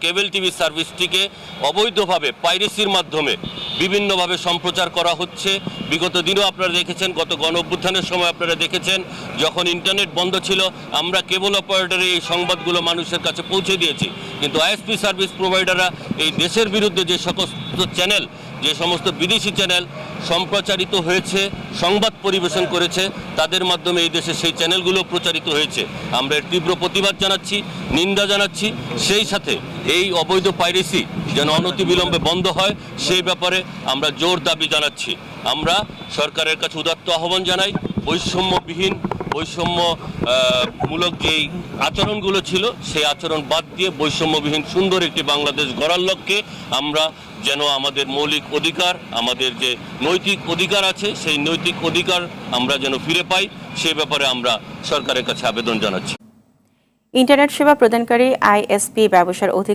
Cable TV সার্ভিসটিকে অবৈধভাবে পাইরেসির মাধ্যমে বিভিন্নভাবে সম্প্রচার করা হচ্ছে। বিগত দিনও আপনারা দেখেছেন, গত গণ অভ্যুত্থানের সময় আপনারা দেখেছেন, যখন ইন্টারনেট বন্ধ ছিল আমরা কেবল অপারেটরে এই সংবাদগুলো মানুষের কাছে পৌঁছে দিয়েছি। কিন্তু আইএসপি সার্ভিস প্রোভাইডাররা এই দেশের বিরুদ্ধে যে সমস্ত চ্যানেল, যে সমস্ত বিদেশি চ্যানেল সম্প্রচারিত হয়েছে, সংবাদ পরিবেশন করেছে, তাদের মাধ্যমে এই দেশে সেই চ্যানেলগুলো প্রচারিত হয়েছে। আমরা এর তীব্র প্রতিবাদ জানাচ্ছি, নিন্দা জানাচ্ছি। সেই সাথে এই অবৈধ পাইরেসি যেন অনতিবিলম্বে বন্ধ হয় সেই ব্যাপারে আমরা জোর দাবি জানাচ্ছি। আমরা সরকারের কাছে উদাত্ত আহ্বান জানাই, বৈষম্যমূলক যেই আচরণগুলো ছিল সেই আচরণ বাদ দিয়ে বৈষম্যবিহীন সুন্দর একটি বাংলাদেশ গড়ার লক্ষ্যে আমরা যেন আমাদের মৌলিক অধিকার, আমাদের যে নৈতিক অধিকার আছে সেই নৈতিক অধিকার আমরা যেন ফিরে পাই, সে ব্যাপারে আমরা সরকারের কাছে আবেদন জানাচ্ছি। ইন্টারনেট সেবা প্রদানকারী আইএসপি ব্যবসার অধিকার